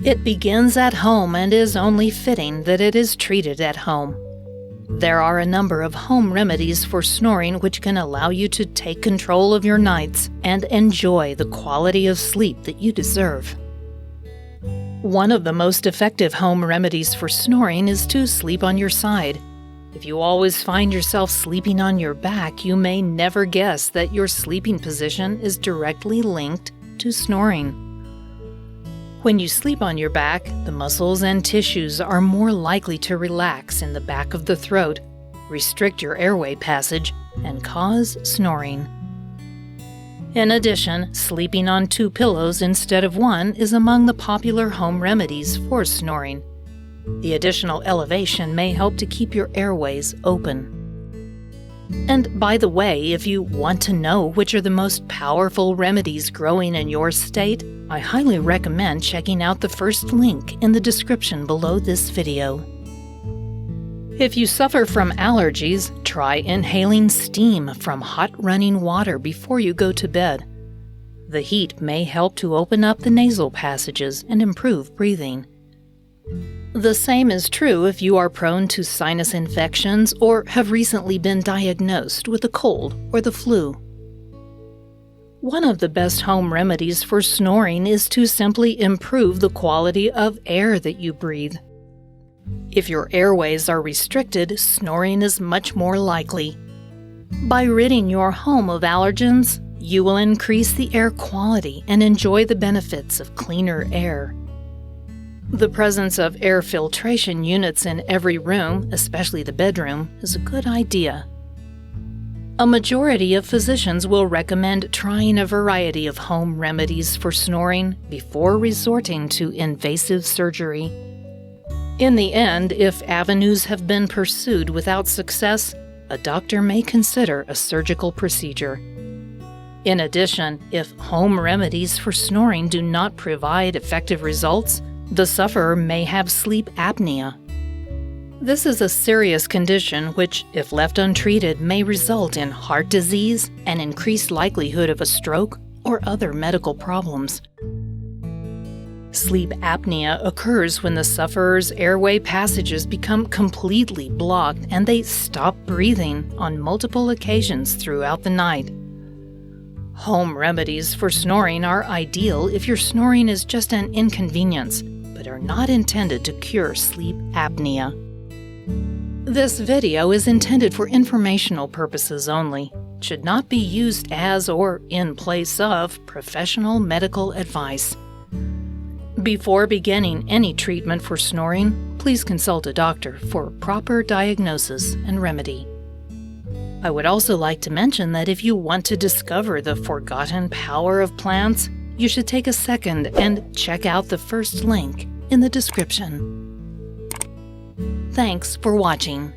It begins at home and is only fitting that it is treated at home. There are a number of home remedies for snoring which can allow you to take control of your nights and enjoy the quality of sleep that you deserve. One of the most effective home remedies for snoring is to sleep on your side. If you always find yourself sleeping on your back, you may never guess that your sleeping position is directly linked to snoring. When you sleep on your back, the muscles and tissues are more likely to relax in the back of the throat, restrict your airway passage, and cause snoring. In addition, sleeping on 2 pillows instead of 1 is among the popular home remedies for snoring. The additional elevation may help to keep your airways open. And by the way, if you want to know which are the most powerful remedies growing in your state, I highly recommend checking out the first link in the description below this video. If you suffer from allergies, try inhaling steam from hot running water before you go to bed. The heat may help to open up the nasal passages and improve breathing. The same is true if you are prone to sinus infections or have recently been diagnosed with a cold or the flu. One of the best home remedies for snoring is to simply improve the quality of air that you breathe. If your airways are restricted, snoring is much more likely. By ridding your home of allergens, you will increase the air quality and enjoy the benefits of cleaner air. The presence of air filtration units in every room, especially the bedroom, is a good idea. A majority of physicians will recommend trying a variety of home remedies for snoring before resorting to invasive surgery. In the end, if avenues have been pursued without success, a doctor may consider a surgical procedure. In addition, if home remedies for snoring do not provide effective results, the sufferer may have sleep apnea. This is a serious condition which, if left untreated, may result in heart disease, an increased likelihood of a stroke, or other medical problems. Sleep apnea occurs when the sufferer's airway passages become completely blocked and they stop breathing on multiple occasions throughout the night. Home remedies for snoring are ideal if your snoring is just an inconvenience, but are not intended to cure sleep apnea. This video is intended for informational purposes only. It should not be used as or in place of professional medical advice. Before beginning any treatment for snoring, please consult a doctor for proper diagnosis and remedy. I would also like to mention that if you want to discover the forgotten power of plants, you should take a second and check out the first link in the description. Thanks for watching.